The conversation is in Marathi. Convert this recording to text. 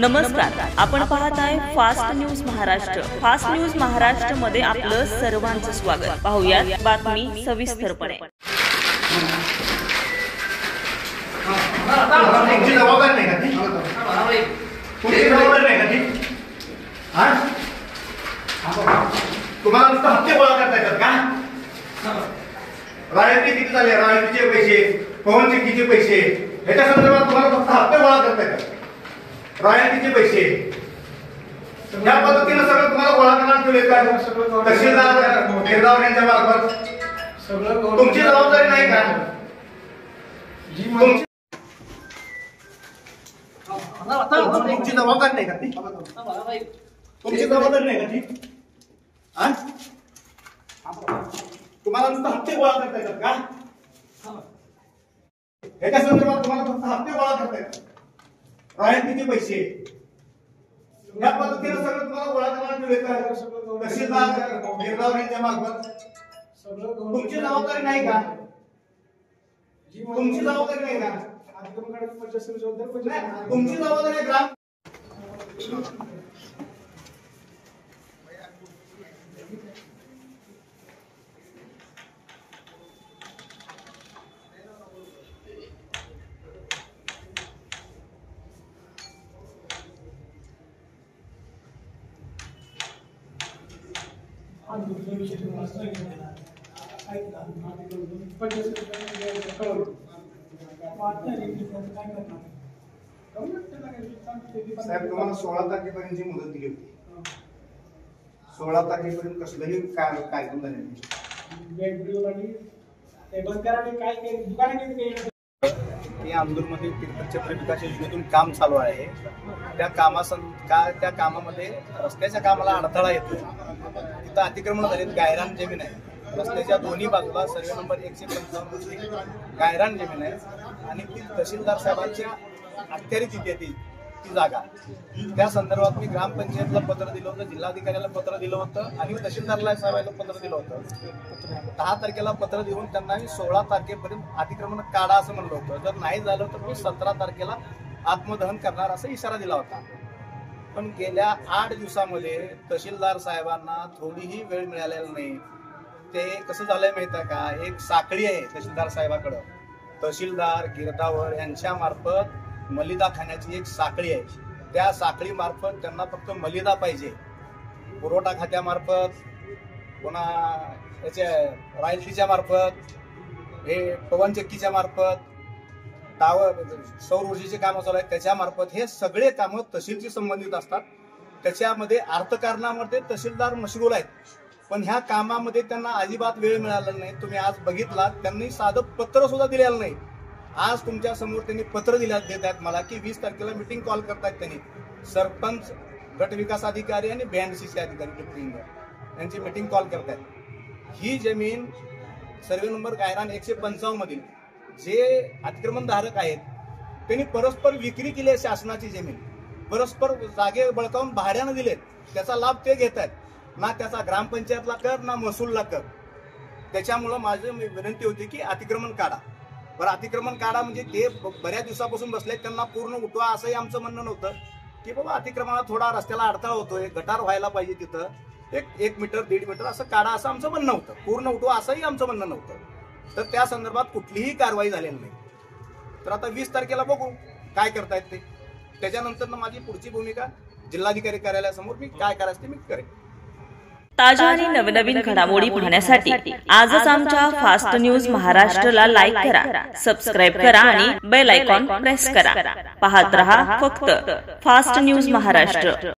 नमस्कार, आपण पाहत आहे fast news Maharashtra. Fast news Maharashtra मध्ये आपलं सर्वांचं स्वागत। पाहूयात बातमी सविस्तरपणे। तुम्हाला नुसतं हप्ते गोळा करता येतात का? रॉयल्टी किती झाले, रॉयल्टीचे पैसे, पवन चक्कीचे पैसे, याच्या संदर्भात तुम्हाला फक्त हप्ते गोळा करता येतात। रॉयल्टीचे पैसे या पद्धतीने सगळं तुम्हाला गोळा करणार ठेवले का? तहसीलदार गिरदावर यांच्या मार्फत सगळं तुमची जबाबदारी नाही का? तुमची जबाबदारी नाही का ती? तुमची जबाबदारी नाही का ती? तुम्हाला नुसतं हप्ते गोळा करता येतात का? याच्या संदर्भात तुम्हाला फक्त हप्ते गोळा करता येतात। रॉयल्टीचे पैसे या पद्धतीने सगळं तुम्हाला गोळा करणार ठेवले का? तहसीलदार गिरदावर यांच्या मार्फत सगळं तुमची जबाबदारी नाही का? तुमची जबाबदारी नाही का? तुमची जबाबदारी आहे ग्राम साहेब, तुम्हाला 16 तारखेपर्यंत मुदत दिली होती। 16 तारखेपर्यंत कसलंही कार्यक्रम झाले नाही। अंदूरमध्ये तीर्थक्षेत्र विकास योजनेतून काम चालू आहे। त्या कामामध्ये रस्त्याच्या कामाला अडथळा येतो। तिथं अतिक्रमण झाले, गायरान जमीन आहे। रस्त्याच्या दोन्ही बाजूला सर्वे नंबर 155 गायरान जमीन आहे आणि ती तहसीलदार साहेबांच्या अखत्यारीत येते ती जागा। त्या संदर्भात मी ग्रामपंचायतला पत्र दिलं होतं, जिल्हाधिकाऱ्याला पत्र दिलं होतं आणि तहसीलदारला साहेबांना पत्र दिलं होतं। 10 तारखेला पत्र देऊन त्यांना मी 16 तारखेपर्यंत अतिक्रमण काढा असं म्हणलं होतं। जर नाही झालं तर मी 17 तारखेला आत्मदहन करणार असा इशारा दिला होता। पण गेल्या 8 दिवसामध्ये तहसीलदार साहेबांना थोडीही वेळ मिळालेला नाही। ते कसं झालंय माहिती आहे का? एक साखळी आहे तहसीलदार साहेबाकडं। तहसीलदार गिरदावर यांच्या मार्फत मलिदा खाण्याची एक साखळी आहे। त्या साखळी मार्फत त्यांना फक्त मलिदा पाहिजे। पुरवठा खात्यामार्फत, पुन्हा याच्या रॉयल्टीच्या मार्फत, हे पवन चक्कीच्या मार्फत, टावर सौर ऊर्जेचे काम चालू आहेत त्याच्या मार्फत, हे सगळे कामं तहसीलशी संबंधित असतात। त्याच्यामध्ये अर्थकारणामध्ये तहसीलदार मशगूल आहेत, पण ह्या कामामध्ये त्यांना अजिबात वेळ मिळाला नाही। तुम्ही आज बघितला, त्यांनी साधं पत्र सुद्धा दिलेलं नाही। आज तुमच्या समोर त्यांनी पत्र देत आहेत मला की 20 तारखेला मीटिंग कॉल करतायत। त्यांनी सरपंच, गट विकास अधिकारी आणि BNCC अधिकारी डिप्टी यांची मीटिंग कॉल करतायत। ही जमीन सर्वे नंबर गायरान 155 मधील जे अतिक्रमणधारक आहेत त्यांनी परस्पर विक्री केली आहे। शासनाची जमीन परस्पर जागे बळकावून भाड्यानं दिलेत, त्याचा लाभ ते घेत आहेत। ना त्याचा ग्रामपंचायतला कर, ना महसूलला कर। त्याच्यामुळं माझी विनंती होती की अतिक्रमण काढा। बरं, अतिक्रमण काढा म्हणजे ते बऱ्याच दिवसापासून बसले, त्यांना पूर्ण उठवा असंही आमचं म्हणणं नव्हतं की बाबा अतिक्रमणाला थोडा रस्त्याला अडथळा होतोय, गटार व्हायला पाहिजे, तिथं 1 मीटर 1.5 मीटर असं काढा असं आमचं म्हणणं होतं। पूर्ण उठवा असंही आमचं म्हणणं नव्हतं। तर त्या संदर्भात कुठलीही कारवाई झालेली नाही। तर आता 20 तारखेला बघू काय करतायत ते। त्याच्यानंतर माझी पुढची भूमिका जिल्हाधिकारी कार्यालयासमोर मी काय करायचं ते मी करेन। ताज्या आणि नवनवीन घडामोडी पाहण्यासाठी आजच आमच्या फास्ट न्यूज महाराष्ट्रला लाईक करा, सबस्क्राईब करा आणि बेल आयकॉन प्रेस करा। पाहत रहा फक्त फास्ट न्यूज महाराष्ट्र।